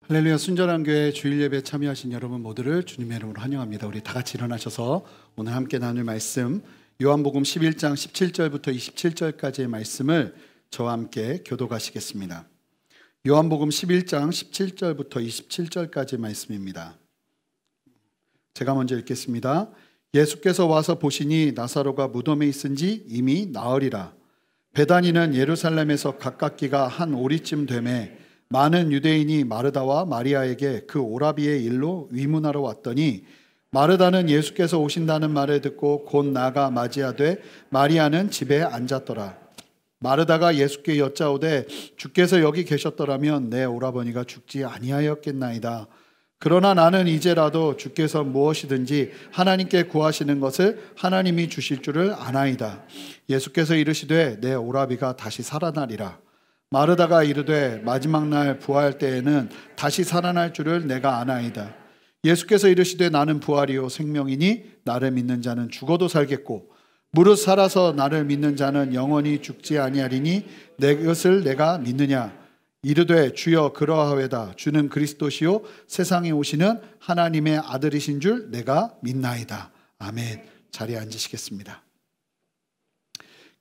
할렐루야. 순전한 교회 주일 예배 참여하신 여러분 모두를 주님의 이름으로 환영합니다. 우리 다 같이 일어나셔서 오늘 함께 나눌 말씀 요한복음 11장 17절부터 27절까지의 말씀을 저와 함께 교독하시겠습니다. 요한복음 11장 17절부터 27절까지의 말씀입니다. 제가 먼저 읽겠습니다. 예수께서 와서 보시니 나사로가 무덤에 있은지 이미 나으리라. 베다니는 예루살렘에서 가깝기가 한 오리쯤 되매 많은 유대인이 마르다와 마리아에게 그 오라비의 일로 위문하러 왔더니 마르다는 예수께서 오신다는 말을 듣고 곧 나가 맞이하되 마리아는 집에 앉았더라. 마르다가 예수께 여짜오되 주께서 여기 계셨더라면 내 오라버니가 죽지 아니하였겠나이다. 그러나 나는 이제라도 주께서 무엇이든지 하나님께 구하시는 것을 하나님이 주실 줄을 아나이다. 예수께서 이르시되 내 오라비가 다시 살아나리라. 마르다가 이르되 마지막 날 부활 때에는 다시 살아날 줄을 내가 아나이다. 예수께서 이르시되 나는 부활이요 생명이니 나를 믿는 자는 죽어도 살겠고 무릇 살아서 나를 믿는 자는 영원히 죽지 아니하리니 내 것을 내가 믿느냐. 이르되 주여 그러하외다. 주는 그리스도시요 세상에 오시는 하나님의 아들이신 줄 내가 믿나이다. 아멘. 자리에 앉으시겠습니다.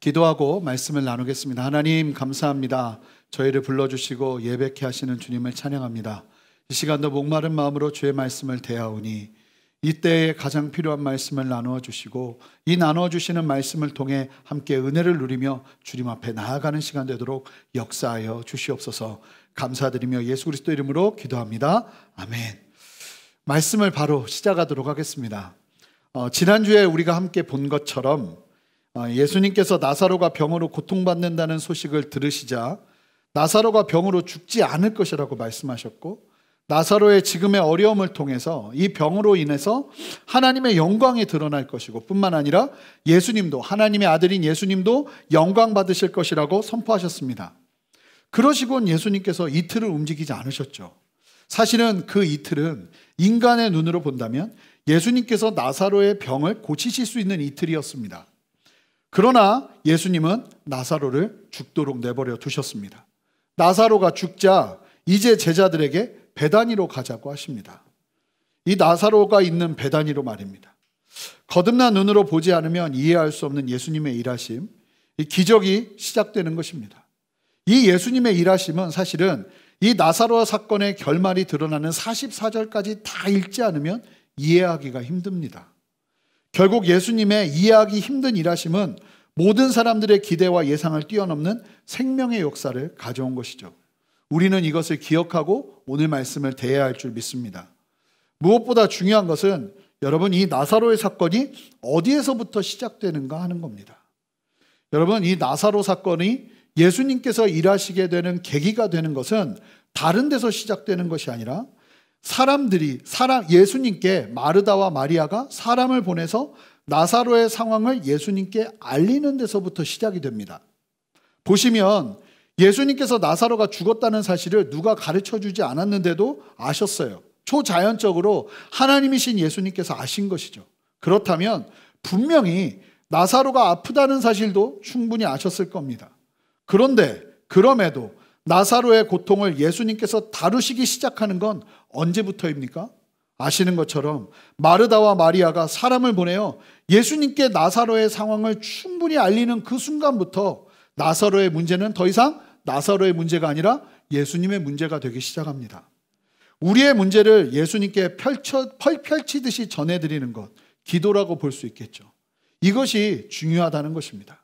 기도하고 말씀을 나누겠습니다. 하나님 감사합니다. 저희를 불러주시고 예배케 하시는 주님을 찬양합니다. 이 시간도 목마른 마음으로 주의 말씀을 대하오니 이때에 가장 필요한 말씀을 나누어 주시고 이 나누어 주시는 말씀을 통해 함께 은혜를 누리며 주님 앞에 나아가는 시간 되도록 역사하여 주시옵소서. 감사드리며 예수 그리스도 이름으로 기도합니다. 아멘. 말씀을 바로 시작하도록 하겠습니다. 지난주에 우리가 함께 본 것처럼 예수님께서 나사로가 병으로 고통받는다는 소식을 들으시자 나사로가 병으로 죽지 않을 것이라고 말씀하셨고 나사로의 지금의 어려움을 통해서 이 병으로 인해서 하나님의 영광이 드러날 것이고 뿐만 아니라 예수님도 하나님의 아들인 예수님도 영광 받으실 것이라고 선포하셨습니다. 그러시곤 예수님께서 이틀을 움직이지 않으셨죠. 사실은 그 이틀은 인간의 눈으로 본다면 예수님께서 나사로의 병을 고치실 수 있는 이틀이었습니다. 그러나 예수님은 나사로를 죽도록 내버려 두셨습니다. 나사로가 죽자 이제 제자들에게 베다니로 가자고 하십니다. 이 나사로가 있는 베다니로 말입니다. 거듭난 눈으로 보지 않으면 이해할 수 없는 예수님의 일하심, 이 기적이 시작되는 것입니다. 이 예수님의 일하심은 사실은 이 나사로 사건의 결말이 드러나는 44절까지 다 읽지 않으면 이해하기가 힘듭니다. 결국 예수님의 이해하기 힘든 일하심은 모든 사람들의 기대와 예상을 뛰어넘는 생명의 역사를 가져온 것이죠. 우리는 이것을 기억하고 오늘 말씀을 대해야 할 줄 믿습니다. 무엇보다 중요한 것은 여러분 이 나사로의 사건이 어디에서부터 시작되는가 하는 겁니다. 여러분 이 나사로 사건이 예수님께서 일하시게 되는 계기가 되는 것은 다른 데서 시작되는 것이 아니라 예수님께 마르다와 마리아가 사람을 보내서 나사로의 상황을 예수님께 알리는 데서부터 시작이 됩니다. 보시면 예수님께서 나사로가 죽었다는 사실을 누가 가르쳐 주지 않았는데도 아셨어요. 초자연적으로 하나님이신 예수님께서 아신 것이죠. 그렇다면 분명히 나사로가 아프다는 사실도 충분히 아셨을 겁니다. 그런데 그럼에도 나사로의 고통을 예수님께서 다루시기 시작하는 건 언제부터입니까? 아시는 것처럼 마르다와 마리아가 사람을 보내어 예수님께 나사로의 상황을 충분히 알리는 그 순간부터 나사로의 문제는 더 이상 나사로의 문제가 아니라 예수님의 문제가 되기 시작합니다. 우리의 문제를 예수님께 펼치듯이 전해드리는 것, 기도라고 볼 수 있겠죠. 이것이 중요하다는 것입니다.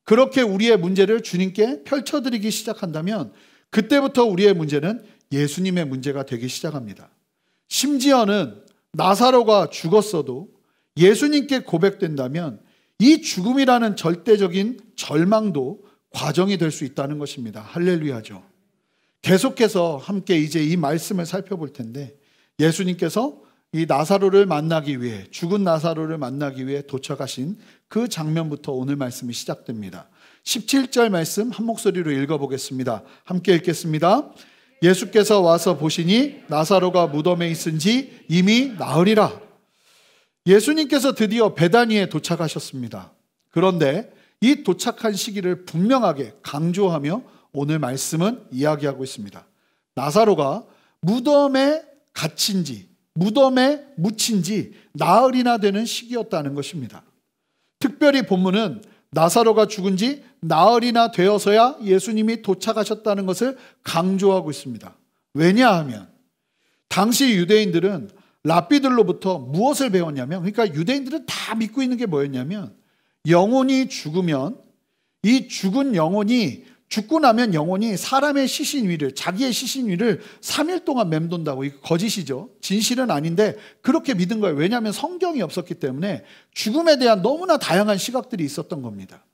그렇게 우리의 문제를 주님께 펼쳐드리기 시작한다면 그때부터 우리의 문제는 예수님의 문제가 되기 시작합니다. 심지어는 나사로가 죽었어도 예수님께 고백된다면 이 죽음이라는 절대적인 절망도 과정이 될 수 있다는 것입니다. 할렐루야죠. 계속해서 함께 이제 이 말씀을 살펴볼 텐데 예수님께서 이 나사로를 만나기 위해 죽은 나사로를 만나기 위해 도착하신 그 장면부터 오늘 말씀이 시작됩니다. 17절 말씀 한 목소리로 읽어보겠습니다. 함께 읽겠습니다. 예수께서 와서 보시니 나사로가 무덤에 있은지 이미 나으리라. 예수님께서 드디어 베다니에 도착하셨습니다. 그런데 이 도착한 시기를 분명하게 강조하며 오늘 말씀은 이야기하고 있습니다. 나사로가 무덤에 갇힌 지, 무덤에 묻힌 지 나흘이나 되는 시기였다는 것입니다. 특별히 본문은 나사로가 죽은 지 나흘이나 되어서야 예수님이 도착하셨다는 것을 강조하고 있습니다. 왜냐하면 당시 유대인들은 랍비들로부터 무엇을 배웠냐면, 그러니까 유대인들은 다 믿고 있는 게 뭐였냐면, 영혼이 죽으면 이 죽은 영혼이, 죽고 나면 영혼이 사람의 시신 위를, 자기의 시신 위를 3일 동안 맴돈다고. 이거 거짓이죠. 진실은 아닌데 그렇게 믿은 거예요. 왜냐하면 성경이 없었기 때문에 죽음에 대한 너무나 다양한 시각들이 있었던 겁니다.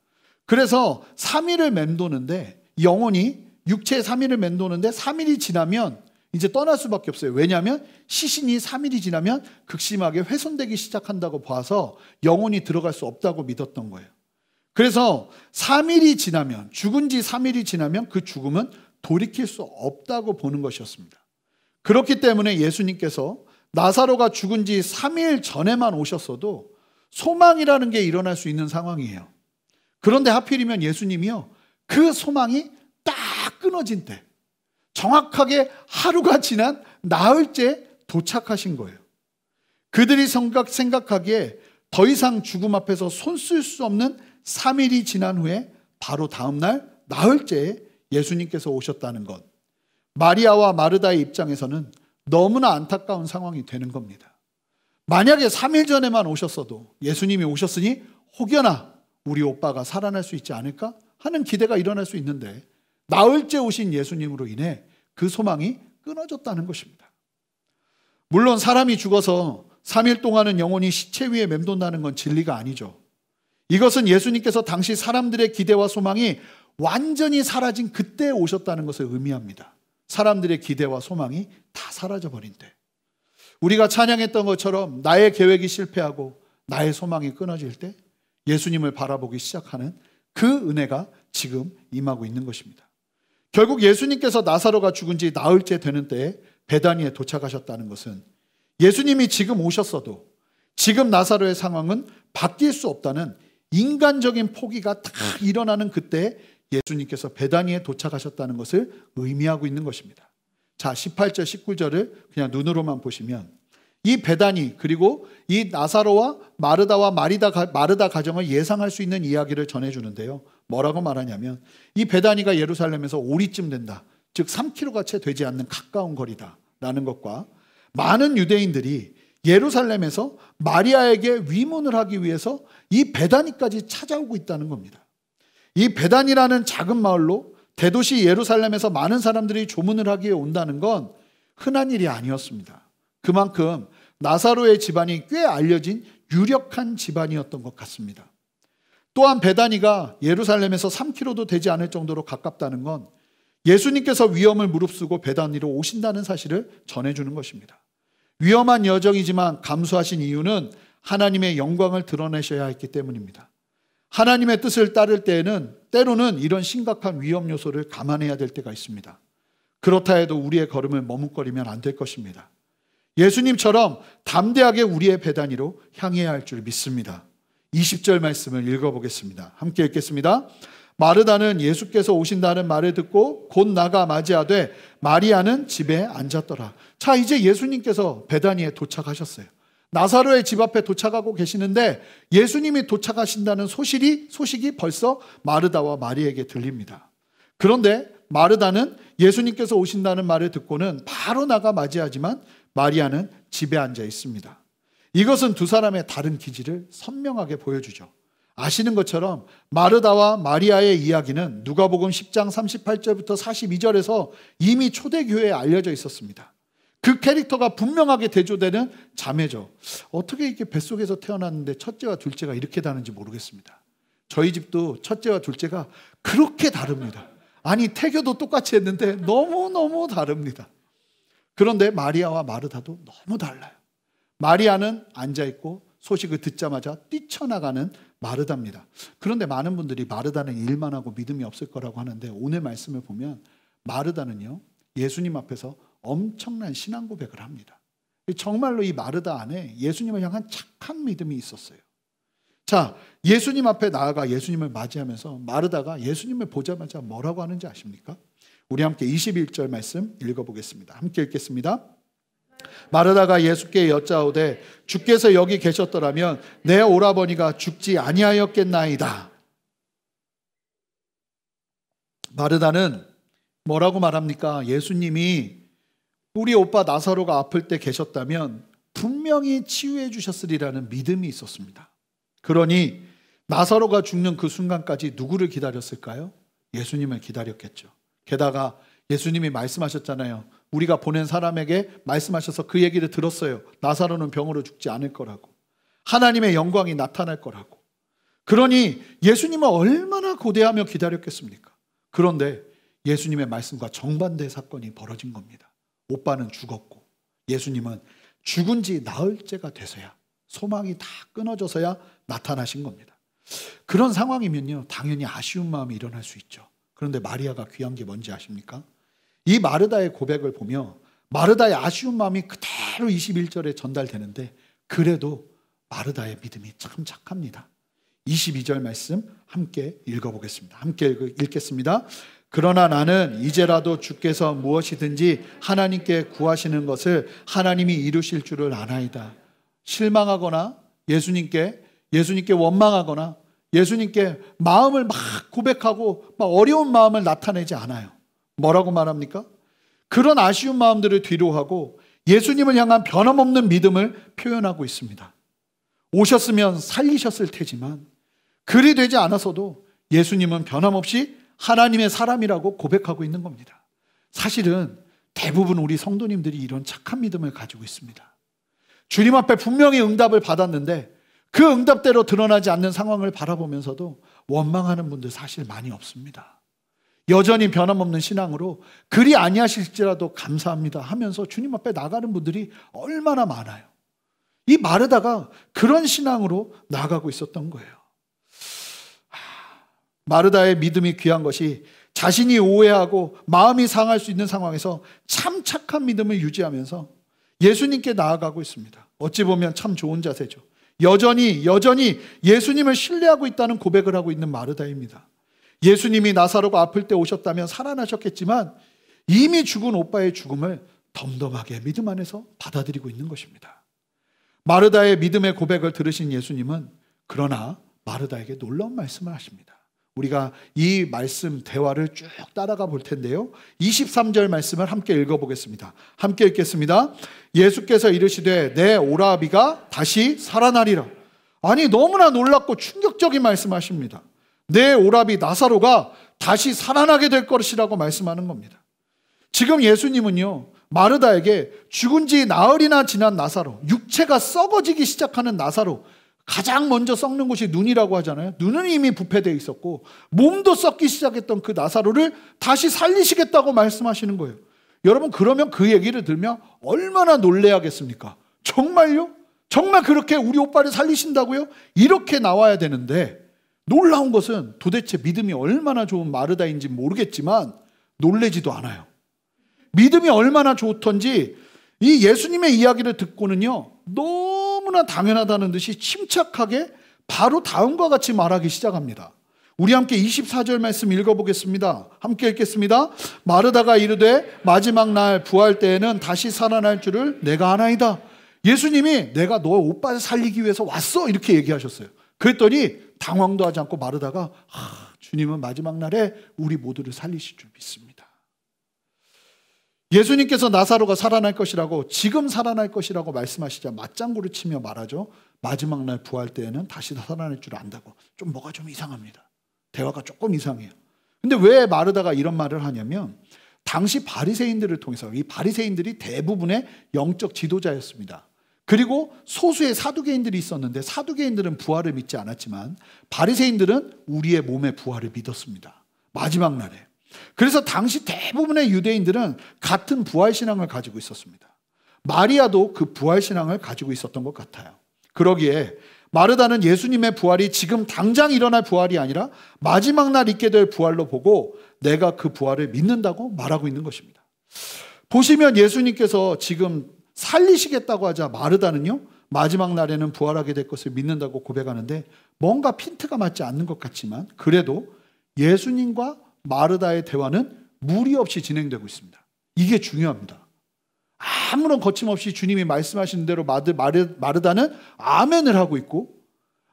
그래서 3일을 맴도는데, 영혼이 육체의 3일을 맴도는데 3일이 지나면 이제 떠날 수밖에 없어요. 왜냐하면 시신이 3일이 지나면 극심하게 훼손되기 시작한다고 봐서 영혼이 들어갈 수 없다고 믿었던 거예요. 그래서 3일이 지나면, 죽은 지 3일이 지나면 그 죽음은 돌이킬 수 없다고 보는 것이었습니다. 그렇기 때문에 예수님께서 나사로가 죽은 지 3일 전에만 오셨어도 소망이라는 게 일어날 수 있는 상황이에요. 그런데 하필이면 예수님이요, 그 소망이 딱 끊어진 때, 정확하게 하루가 지난 나흘째 도착하신 거예요. 그들이 생각하기에 더 이상 죽음 앞에서 손 쓸 수 없는 3일이 지난 후에 바로 다음날 나흘째에 예수님께서 오셨다는 것, 마리아와 마르다의 입장에서는 너무나 안타까운 상황이 되는 겁니다. 만약에 3일 전에만 오셨어도, 예수님이 오셨으니 혹여나 우리 오빠가 살아날 수 있지 않을까 하는 기대가 일어날 수 있는데, 나흘째 오신 예수님으로 인해 그 소망이 끊어졌다는 것입니다. 물론 사람이 죽어서 3일 동안은 영혼이 시체 위에 맴돈다는 건 진리가 아니죠. 이것은 예수님께서 당시 사람들의 기대와 소망이 완전히 사라진 그때 오셨다는 것을 의미합니다. 사람들의 기대와 소망이 다 사라져버린 때, 우리가 찬양했던 것처럼 나의 계획이 실패하고 나의 소망이 끊어질 때 예수님을 바라보기 시작하는 그 은혜가 지금 임하고 있는 것입니다. 결국 예수님께서 나사로가 죽은 지 나흘째 되는 때에 베다니에 도착하셨다는 것은, 예수님이 지금 오셨어도 지금 나사로의 상황은 바뀔 수 없다는 인간적인 포기가 다 일어나는 그때 예수님께서 베다니에 도착하셨다는 것을 의미하고 있는 것입니다. 자, 18절 19절을 그냥 눈으로만 보시면 이 베다니, 그리고 이 나사로와 마르다와 마르다 가정을 예상할 수 있는 이야기를 전해주는데요. 뭐라고 말하냐면, 이 베다니가 예루살렘에서 오리쯤 된다, 즉 3km가 채 되지 않는 가까운 거리다라는 것과, 많은 유대인들이 예루살렘에서 마리아에게 위문을 하기 위해서 이 베다니까지 찾아오고 있다는 겁니다. 이 베다니라는 작은 마을로 대도시 예루살렘에서 많은 사람들이 조문을 하기에 온다는 건 흔한 일이 아니었습니다. 그만큼 나사로의 집안이 꽤 알려진 유력한 집안이었던 것 같습니다. 또한 베다니가 예루살렘에서 3km도 되지 않을 정도로 가깝다는 건 예수님께서 위험을 무릅쓰고 베다니로 오신다는 사실을 전해주는 것입니다. 위험한 여정이지만 감수하신 이유는 하나님의 영광을 드러내셔야 했기 때문입니다. 하나님의 뜻을 따를 때에는 때로는 이런 심각한 위험 요소를 감안해야 될 때가 있습니다. 그렇다 해도 우리의 걸음을 머뭇거리면 안 될 것입니다. 예수님처럼 담대하게 우리의 베다니로 향해야 할 줄 믿습니다. 20절 말씀을 읽어보겠습니다. 함께 읽겠습니다. 마르다는 예수께서 오신다는 말을 듣고 곧 나가 맞이하되 마리아는 집에 앉았더라. 자, 이제 예수님께서 베다니에 도착하셨어요. 나사로의 집 앞에 도착하고 계시는데 예수님이 도착하신다는 소식이 벌써 마르다와 마리에게 들립니다. 그런데 마르다는 예수님께서 오신다는 말을 듣고는 바로 나가 맞이하지만 마리아는 집에 앉아 있습니다. 이것은 두 사람의 다른 기질을 선명하게 보여주죠. 아시는 것처럼 마르다와 마리아의 이야기는 누가복음 10장 38절부터 42절에서 이미 초대교회에 알려져 있었습니다. 그 캐릭터가 분명하게 대조되는 자매죠. 어떻게 이렇게 뱃속에서 태어났는데 첫째와 둘째가 이렇게 다른지 모르겠습니다. 저희 집도 첫째와 둘째가 그렇게 다릅니다. 아니, 태교도 똑같이 했는데 너무너무 다릅니다. 그런데 마리아와 마르다도 너무 달라요. 마리아는 앉아있고 소식을 듣자마자 뛰쳐나가는 마르다입니다. 그런데 많은 분들이 마르다는 일만 하고 믿음이 없을 거라고 하는데, 오늘 말씀을 보면 마르다는요, 예수님 앞에서 엄청난 신앙 고백을 합니다. 정말로 이 마르다 안에 예수님을 향한 착한 믿음이 있었어요. 자, 예수님 앞에 나아가 예수님을 맞이하면서 마르다가 예수님을 보자마자 뭐라고 하는지 아십니까? 우리 함께 21절 말씀 읽어보겠습니다. 함께 읽겠습니다. 마르다가 예수께 여짜오되 주께서 여기 계셨더라면 내 오라버니가 죽지 아니하였겠나이다. 마르다는 뭐라고 말합니까? 예수님이 우리 오빠 나사로가 아플 때 계셨다면 분명히 치유해 주셨으리라는 믿음이 있었습니다. 그러니 나사로가 죽는 그 순간까지 누구를 기다렸을까요? 예수님을 기다렸겠죠. 게다가 예수님이 말씀하셨잖아요. 우리가 보낸 사람에게 말씀하셔서 그 얘기를 들었어요. 나사로는 병으로 죽지 않을 거라고. 하나님의 영광이 나타날 거라고. 그러니 예수님은 얼마나 고대하며 기다렸겠습니까? 그런데 예수님의 말씀과 정반대의 사건이 벌어진 겁니다. 오빠는 죽었고 예수님은 죽은 지 나흘째가 돼서야, 소망이 다 끊어져서야 나타나신 겁니다. 그런 상황이면요, 당연히 아쉬운 마음이 일어날 수 있죠. 그런데 마리아가 귀한 게 뭔지 아십니까? 이 마르다의 고백을 보며 마르다의 아쉬운 마음이 그대로 21절에 전달되는데, 그래도 마르다의 믿음이 참 착합니다. 22절 말씀 함께 읽어보겠습니다. 함께 읽겠습니다. 그러나 나는 이제라도 주께서 무엇이든지 하나님께 구하시는 것을 하나님이 이루실 줄을 아나이다. 실망하거나 예수님께 원망하거나 예수님께 마음을 막 고백하고 막 어려운 마음을 나타내지 않아요. 뭐라고 말합니까? 그런 아쉬운 마음들을 뒤로하고 예수님을 향한 변함없는 믿음을 표현하고 있습니다. 오셨으면 살리셨을 테지만 그리 되지 않아서도 예수님은 변함없이 하나님의 사람이라고 고백하고 있는 겁니다. 사실은 대부분 우리 성도님들이 이런 착한 믿음을 가지고 있습니다. 주님 앞에 분명히 응답을 받았는데 그 응답대로 드러나지 않는 상황을 바라보면서도 원망하는 분들 사실 많이 없습니다. 여전히 변함없는 신앙으로 그리 아니하실지라도 감사합니다 하면서 주님 앞에 나가는 분들이 얼마나 많아요. 이 마르다가 그런 신앙으로 나가고 있었던 거예요. 마르다의 믿음이 귀한 것이 자신이 오해하고 마음이 상할 수 있는 상황에서 참 착한 믿음을 유지하면서 예수님께 나아가고 있습니다. 어찌 보면 참 좋은 자세죠. 여전히 예수님을 신뢰하고 있다는 고백을 하고 있는 마르다입니다. 예수님이 나사로가 아플 때 오셨다면 살아나셨겠지만 이미 죽은 오빠의 죽음을 덤덤하게 믿음 안에서 받아들이고 있는 것입니다. 마르다의 믿음의 고백을 들으신 예수님은 그러나 마르다에게 놀라운 말씀을 하십니다. 우리가 이 말씀 대화를 쭉 따라가 볼 텐데요, 23절 말씀을 함께 읽어보겠습니다. 함께 읽겠습니다. 예수께서 이르시되 내 오라비가 다시 살아나리라. 아니, 너무나 놀랍고 충격적인 말씀하십니다. 내 오라비 나사로가 다시 살아나게 될 것이라고 말씀하는 겁니다. 지금 예수님은요, 마르다에게 죽은 지 나흘이나 지난 나사로, 육체가 썩어지기 시작하는 나사로, 가장 먼저 썩는 곳이 눈이라고 하잖아요. 눈은 이미 부패되어 있었고 몸도 썩기 시작했던 그 나사로를 다시 살리시겠다고 말씀하시는 거예요. 여러분, 그러면 그 얘기를 들으면 얼마나 놀라야겠습니까? 정말요? 정말 그렇게 우리 오빠를 살리신다고요? 이렇게 나와야 되는데, 놀라운 것은 도대체 믿음이 얼마나 좋은 마르다인지 모르겠지만 놀래지도 않아요. 믿음이 얼마나 좋던지 이 예수님의 이야기를 듣고는요, 너무나 당연하다는 듯이 침착하게 바로 다음과 같이 말하기 시작합니다. 우리 함께 24절 말씀 읽어보겠습니다. 함께 읽겠습니다. 마르다가 이르되 마지막 날 부활 때에는 다시 살아날 줄을 내가 아나이다. 예수님이 내가 너 오빠를 살리기 위해서 왔어 이렇게 얘기하셨어요. 그랬더니 당황도 하지 않고 마르다가 주님은 마지막 날에 우리 모두를 살리실 줄 믿습니다. 예수님께서 나사로가 살아날 것이라고, 지금 살아날 것이라고 말씀하시자 맞장구를 치며 말하죠. 마지막 날 부활 때에는 다시 살아날 줄 안다고. 좀 뭐가 좀 이상합니다. 대화가 조금 이상해요. 근데 왜 마르다가 이런 말을 하냐면, 당시 바리새인들을 통해서, 이 바리새인들이 대부분의 영적 지도자였습니다. 그리고 소수의 사두개인들이 있었는데 사두개인들은 부활을 믿지 않았지만 바리새인들은 우리의 몸의 부활을 믿었습니다. 마지막 날에. 그래서 당시 대부분의 유대인들은 같은 부활신앙을 가지고 있었습니다. 마리아도 그 부활신앙을 가지고 있었던 것 같아요. 그러기에 마르다는 예수님의 부활이 지금 당장 일어날 부활이 아니라 마지막 날 있게 될 부활로 보고 내가 그 부활을 믿는다고 말하고 있는 것입니다. 보시면 예수님께서 지금 살리시겠다고 하자 마르다는요, 마지막 날에는 부활하게 될 것을 믿는다고 고백하는데 뭔가 핀트가 맞지 않는 것 같지만 그래도 예수님과 마르다의 대화는 무리 없이 진행되고 있습니다. 이게 중요합니다. 아무런 거침없이 주님이 말씀하시는 대로 마르다는 아멘을 하고 있고,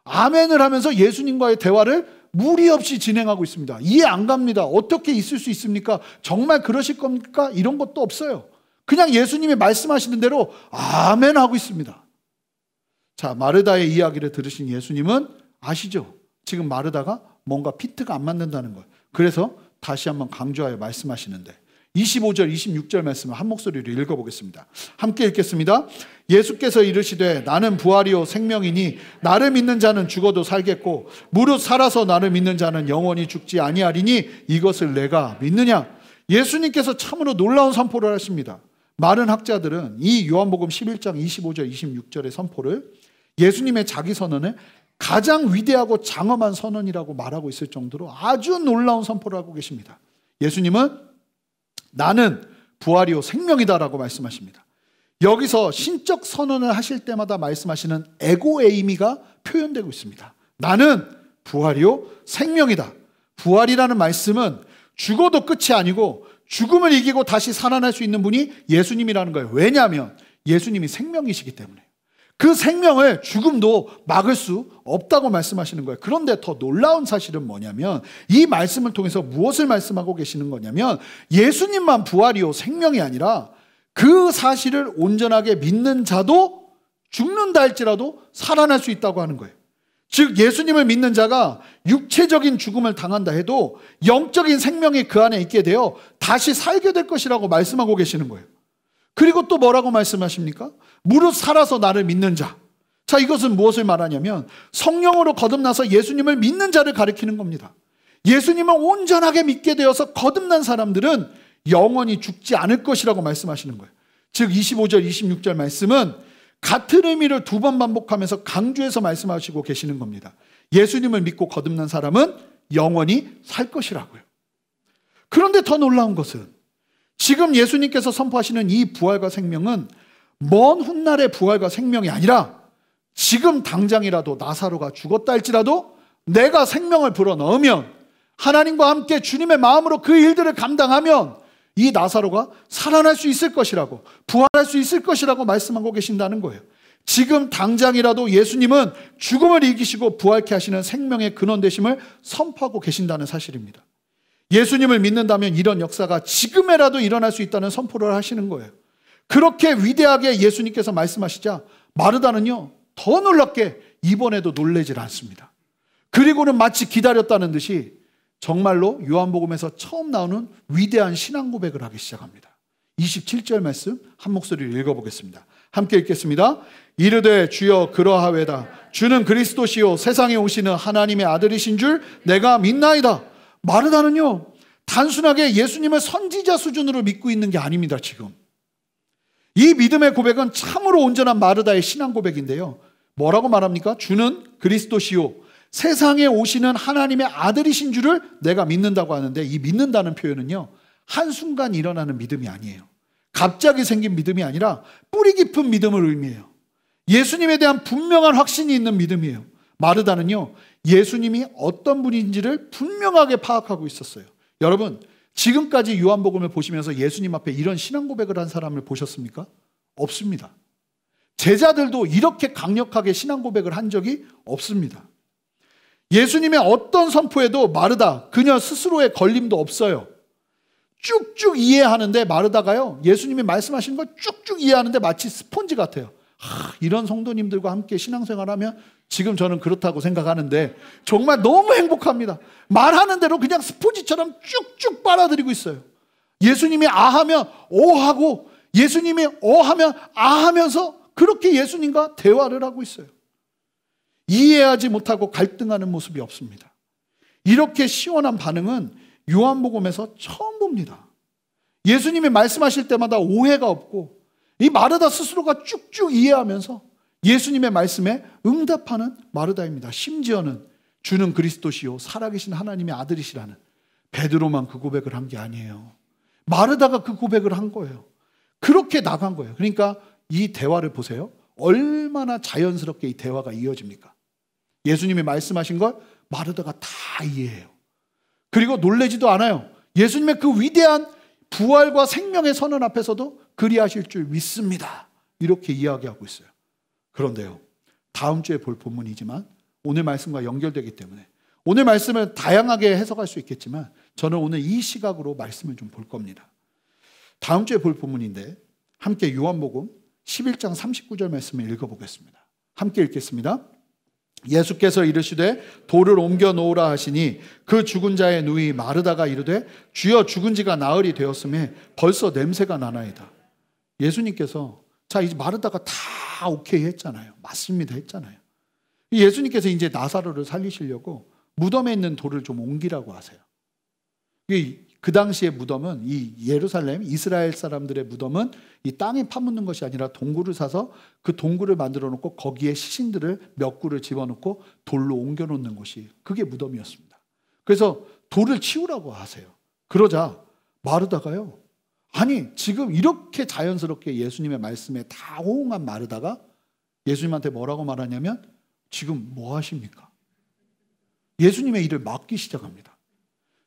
아멘을 하면서 예수님과의 대화를 무리 없이 진행하고 있습니다. 이해 안 갑니다. 어떻게 있을 수 있습니까? 정말 그러실 겁니까? 이런 것도 없어요. 그냥 예수님이 말씀하시는 대로 아멘 하고 있습니다. 자, 마르다의 이야기를 들으신 예수님은 아시죠? 지금 마르다가 뭔가 피트가 안 맞는다는 걸. 그래서 다시 한번 강조하여 말씀하시는데 25절, 26절 말씀을 한 목소리로 읽어보겠습니다. 함께 읽겠습니다. 예수께서 이르시되 나는 부활이요 생명이니 나를 믿는 자는 죽어도 살겠고 무릇 살아서 나를 믿는 자는 영원히 죽지 아니하리니 이것을 내가 믿느냐. 예수님께서 참으로 놀라운 선포를 하십니다. 많은 학자들은 이 요한복음 11장 25절, 26절의 선포를 예수님의 자기 선언을 가장 위대하고 장엄한 선언이라고 말하고 있을 정도로 아주 놀라운 선포를 하고 계십니다. 예수님은 나는 부활이요 생명이다라고 말씀하십니다. 여기서 신적 선언을 하실 때마다 말씀하시는 에고에이미가 표현되고 있습니다. 나는 부활이요 생명이다. 부활이라는 말씀은 죽어도 끝이 아니고 죽음을 이기고 다시 살아날 수 있는 분이 예수님이라는 거예요. 왜냐하면 예수님이 생명이시기 때문에. 그 생명을 죽음도 막을 수 없다고 말씀하시는 거예요. 그런데 더 놀라운 사실은 뭐냐면 이 말씀을 통해서 무엇을 말씀하고 계시는 거냐면 예수님만 부활이요 생명이 아니라 그 사실을 온전하게 믿는 자도 죽는다 할지라도 살아날 수 있다고 하는 거예요. 즉 예수님을 믿는 자가 육체적인 죽음을 당한다 해도 영적인 생명이 그 안에 있게 되어 다시 살게 될 것이라고 말씀하고 계시는 거예요. 그리고 또 뭐라고 말씀하십니까? 무릇 살아서 나를 믿는 자. 자, 이것은 무엇을 말하냐면 성령으로 거듭나서 예수님을 믿는 자를 가리키는 겁니다. 예수님을 온전하게 믿게 되어서 거듭난 사람들은 영원히 죽지 않을 것이라고 말씀하시는 거예요. 즉 25절 26절 말씀은 같은 의미를 두 번 반복하면서 강조해서 말씀하시고 계시는 겁니다. 예수님을 믿고 거듭난 사람은 영원히 살 것이라고요. 그런데 더 놀라운 것은 지금 예수님께서 선포하시는 이 부활과 생명은 먼 훗날의 부활과 생명이 아니라 지금 당장이라도 나사로가 죽었다 할지라도 내가 생명을 불어넣으면 하나님과 함께 주님의 마음으로 그 일들을 감당하면 이 나사로가 살아날 수 있을 것이라고, 부활할 수 있을 것이라고 말씀하고 계신다는 거예요. 지금 당장이라도 예수님은 죽음을 이기시고 부활케 하시는 생명의 근원 되심을 선포하고 계신다는 사실입니다. 예수님을 믿는다면 이런 역사가 지금에라도 일어날 수 있다는 선포를 하시는 거예요. 그렇게 위대하게 예수님께서 말씀하시자 마르다는요 더 놀랍게 이번에도 놀라질 않습니다. 그리고는 마치 기다렸다는 듯이 정말로 요한복음에서 처음 나오는 위대한 신앙 고백을 하기 시작합니다. 27절 말씀 한 목소리로 읽어보겠습니다. 함께 읽겠습니다. 이르되 주여 그러하외다. 주는 그리스도시요 세상에 오시는 하나님의 아들이신 줄 내가 믿나이다. 마르다는요 단순하게 예수님을 선지자 수준으로 믿고 있는 게 아닙니다. 지금 이 믿음의 고백은 참으로 온전한 마르다의 신앙 고백인데요. 뭐라고 말합니까? 주는 그리스도시요 세상에 오시는 하나님의 아들이신 줄을 내가 믿는다고 하는데 이 믿는다는 표현은요 한순간 일어나는 믿음이 아니에요. 갑자기 생긴 믿음이 아니라 뿌리 깊은 믿음을 의미해요. 예수님에 대한 분명한 확신이 있는 믿음이에요. 마르다는요 예수님이 어떤 분인지를 분명하게 파악하고 있었어요. 여러분 지금까지 요한복음을 보시면서 예수님 앞에 이런 신앙 고백을 한 사람을 보셨습니까? 없습니다. 제자들도 이렇게 강력하게 신앙 고백을 한 적이 없습니다. 예수님의 어떤 선포에도 마르다 그녀 스스로의 걸림도 없어요. 쭉쭉 이해하는데 마르다가요 예수님이 말씀하신 걸 쭉쭉 이해하는데 마치 스폰지 같아요. 이런 성도님들과 함께 신앙생활하면 지금 저는 그렇다고 생각하는데 정말 너무 행복합니다. 말하는 대로 그냥 스폰지처럼 쭉쭉 빨아들이고 있어요. 예수님이 아하면 오하고 예수님이 어하면 아하면서 그렇게 예수님과 대화를 하고 있어요. 이해하지 못하고 갈등하는 모습이 없습니다. 이렇게 시원한 반응은 요한복음에서 처음 봅니다. 예수님이 말씀하실 때마다 오해가 없고 이 마르다 스스로가 쭉쭉 이해하면서 예수님의 말씀에 응답하는 마르다입니다. 심지어는 주는 그리스도시요 살아계신 하나님의 아들이시라는 베드로만 그 고백을 한 게 아니에요. 마르다가 그 고백을 한 거예요. 그렇게 나간 거예요. 그러니까 이 대화를 보세요. 얼마나 자연스럽게 이 대화가 이어집니까? 예수님이 말씀하신 걸 마르다가 다 이해해요. 그리고 놀라지도 않아요. 예수님의 그 위대한 부활과 생명의 선언 앞에서도 그리하실 줄 믿습니다. 이렇게 이야기하고 있어요. 그런데요, 다음 주에 볼 본문이지만 오늘 말씀과 연결되기 때문에 오늘 말씀을 다양하게 해석할 수 있겠지만 저는 오늘 이 시각으로 말씀을 좀 볼 겁니다. 다음 주에 볼 본문인데 함께 요한복음 11장 39절 말씀을 읽어보겠습니다. 함께 읽겠습니다. 예수께서 이르시되 돌을 옮겨 놓으라 하시니 그 죽은 자의 누이 마르다가 이르되 주여 죽은 지가 나흘이 되었음에 벌써 냄새가 나나이다. 예수님께서 자 이제 마르다가 다 오케이 했잖아요. 맞습니다 했잖아요. 예수님께서 이제 나사로를 살리시려고 무덤에 있는 돌을 좀 옮기라고 하세요. 그 당시의 무덤은 이 예루살렘 이스라엘 사람들의 무덤은 이 땅에 파묻는 것이 아니라 동굴을 사서 그 동굴을 만들어 놓고 거기에 시신들을 몇 구를 집어넣고 돌로 옮겨 놓는 것이 그게 무덤이었습니다. 그래서 돌을 치우라고 하세요. 그러자 마르다가요, 아니 지금 이렇게 자연스럽게 예수님의 말씀에 다 호응한 마르다가 예수님한테 뭐라고 말하냐면 지금 뭐 하십니까? 예수님의 일을 막기 시작합니다.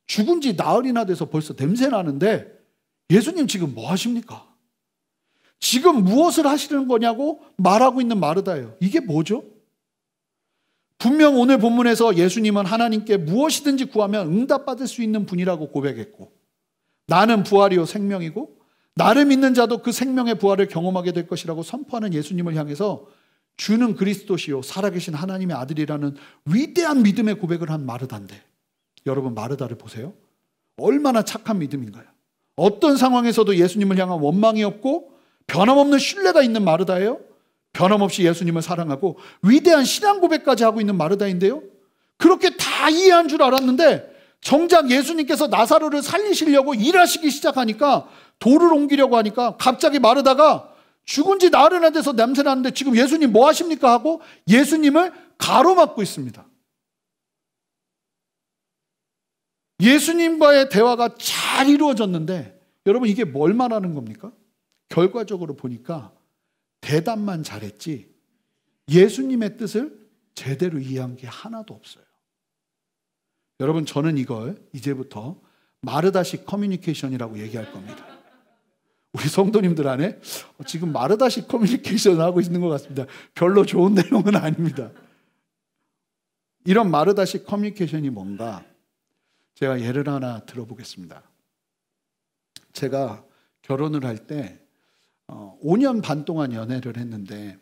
죽은 지 나흘이나 돼서 벌써 냄새 나는데 예수님 지금 뭐 하십니까? 지금 무엇을 하시는 거냐고 말하고 있는 마르다예요. 이게 뭐죠? 분명 오늘 본문에서 예수님은 하나님께 무엇이든지 구하면 응답받을 수 있는 분이라고 고백했고 나는 부활이요 생명이고 나를 믿는 자도 그 생명의 부활을 경험하게 될 것이라고 선포하는 예수님을 향해서 주는 그리스도시요 살아계신 하나님의 아들이라는 위대한 믿음의 고백을 한 마르다인데 여러분 마르다를 보세요. 얼마나 착한 믿음인가요? 어떤 상황에서도 예수님을 향한 원망이 없고 변함없는 신뢰가 있는 마르다예요. 변함없이 예수님을 사랑하고 위대한 신앙 고백까지 하고 있는 마르다인데요. 그렇게 다 이해한 줄 알았는데 정작 예수님께서 나사로를 살리시려고 일하시기 시작하니까 돌을 옮기려고 하니까 갑자기 마르다가 죽은 지 나흘이나 돼서 냄새 나는데 지금 예수님 뭐 하십니까? 하고 예수님을 가로막고 있습니다. 예수님과의 대화가 잘 이루어졌는데 여러분 이게 뭘 말하는 겁니까? 결과적으로 보니까 대답만 잘했지 예수님의 뜻을 제대로 이해한 게 하나도 없어요. 여러분 저는 이걸 이제부터 마르다식 커뮤니케이션이라고 얘기할 겁니다. 우리 성도님들 안에 지금 마르다식 커뮤니케이션을 하고 있는 것 같습니다. 별로 좋은 내용은 아닙니다. 이런 마르다식 커뮤니케이션이 뭔가 제가 예를 하나 들어보겠습니다. 제가 결혼을 할 때 5년 반 동안 연애를 했는데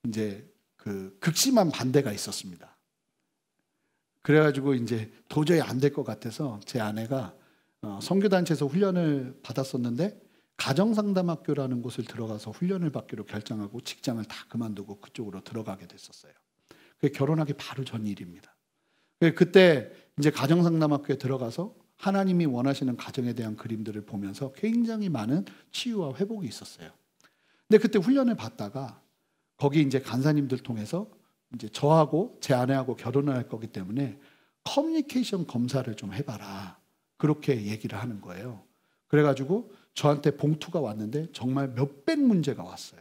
이제 그 극심한 반대가 있었습니다. 그래가지고 이제 도저히 안 될 것 같아서 제 아내가 선교단체에서 훈련을 받았었는데 가정상담학교라는 곳을 들어가서 훈련을 받기로 결정하고 직장을 다 그만두고 그쪽으로 들어가게 됐었어요. 그게 결혼하기 바로 전 일입니다. 그때 이제 가정상담학교에 들어가서 하나님이 원하시는 가정에 대한 그림들을 보면서 굉장히 많은 치유와 회복이 있었어요. 근데 그때 훈련을 받다가 거기 이제 간사님들 통해서 이제 저하고 제 아내하고 결혼을 할 거기 때문에 커뮤니케이션 검사를 좀 해봐라. 그렇게 얘기를 하는 거예요. 그래가지고 저한테 봉투가 왔는데 정말 몇백 문제가 왔어요.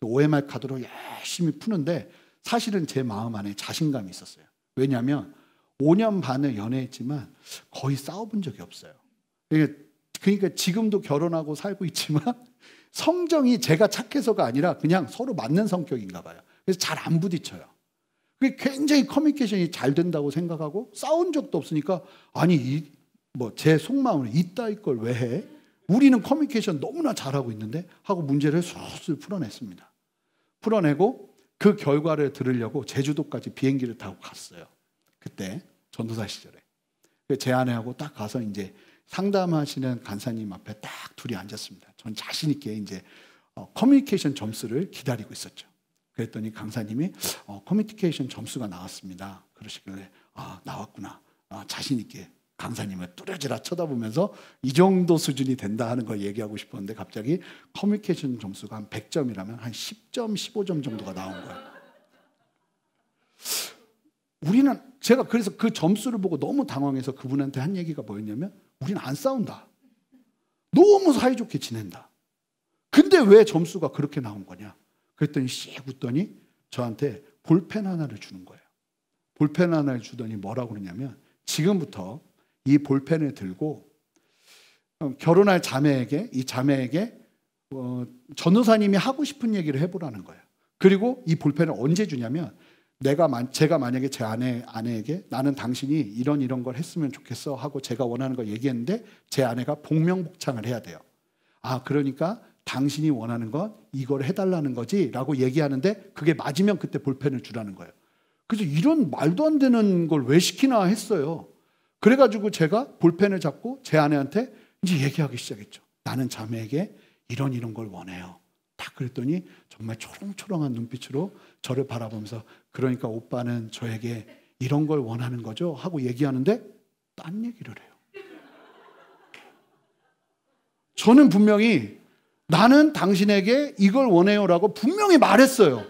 OMR 카드로 열심히 푸는데 사실은 제 마음 안에 자신감이 있었어요. 왜냐하면 5년 반을 연애했지만 거의 싸워본 적이 없어요. 그러니까 지금도 결혼하고 살고 있지만 성정이 제가 착해서가 아니라 그냥 서로 맞는 성격인가 봐요. 그래서 잘 안 부딪혀요. 그게 굉장히 커뮤니케이션이 잘 된다고 생각하고 싸운 적도 없으니까 아니 제 속마음을 이따위 걸 왜 해? 우리는 커뮤니케이션 너무나 잘하고 있는데 하고 문제를 술술 풀어냈습니다. 풀어내고 그 결과를 들으려고 제주도까지 비행기를 타고 갔어요. 그때 전도사 시절에 제 아내하고 딱 가서 이제 상담하시는 간사님 앞에 딱 둘이 앉았습니다. 전 자신 있게 이제 커뮤니케이션 점수를 기다리고 있었죠. 그랬더니 강사님이 커뮤니케이션 점수가 나왔습니다. 그러시길래 나왔구나. 자신 있게 강사님을 뚜렷이라 쳐다보면서 이 정도 수준이 된다 하는 걸 얘기하고 싶었는데 갑자기 커뮤니케이션 점수가 한 100점이라면 한 10점, 15점 정도가 나온 거예요. 제가 그래서 그 점수를 보고 너무 당황해서 그분한테 한 얘기가 뭐였냐면 우리는 안 싸운다. 너무 사이좋게 지낸다. 근데 왜 점수가 그렇게 나온 거냐? 그랬더니 씩 웃더니 저한테 볼펜 하나를 주는 거예요. 볼펜 하나를 주더니 뭐라고 그러냐면 지금부터 이 볼펜을 들고 결혼할 자매에게, 이 자매에게 전도사님이 하고 싶은 얘기를 해보라는 거예요. 그리고 이 볼펜을 언제 주냐면 제가 만약에 제 아내에게 나는 당신이 이런 걸 했으면 좋겠어 하고 제가 원하는 걸 얘기했는데 제 아내가 복명복창을 해야 돼요. 아, 그러니까 당신이 원하는 건 이걸 해달라는 거지 라고 얘기하는데 그게 맞으면 그때 볼펜을 주라는 거예요. 그래서 이런 말도 안 되는 걸 왜 시키나 했어요. 그래가지고 제가 볼펜을 잡고 제 아내한테 이제 얘기하기 시작했죠. 나는 자매에게 이런 걸 원해요. 딱 그랬더니 정말 초롱초롱한 눈빛으로 저를 바라보면서 그러니까 오빠는 저에게 이런 걸 원하는 거죠? 하고 얘기하는데 딴 얘기를 해요. 저는 분명히 나는 당신에게 이걸 원해요라고 분명히 말했어요.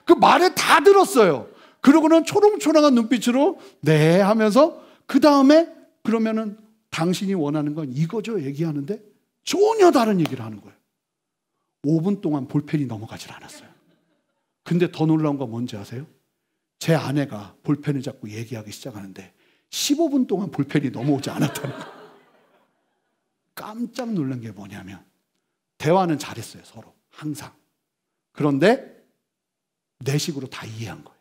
그 말을 다 들었어요. 그러고는 초롱초롱한 눈빛으로 네 하면서 그 다음에 그러면은 당신이 원하는 건 이거죠 얘기하는데 전혀 다른 얘기를 하는 거예요. 5분 동안 볼펜이 넘어가질 않았어요. 근데 더 놀라운 건 뭔지 아세요? 제 아내가 볼펜을 잡고 얘기하기 시작하는데 15분 동안 볼펜이 넘어오지 않았다는 거예요. 깜짝 놀란 게 뭐냐면 대화는 잘했어요, 서로 항상. 그런데 내 식으로 다 이해한 거예요.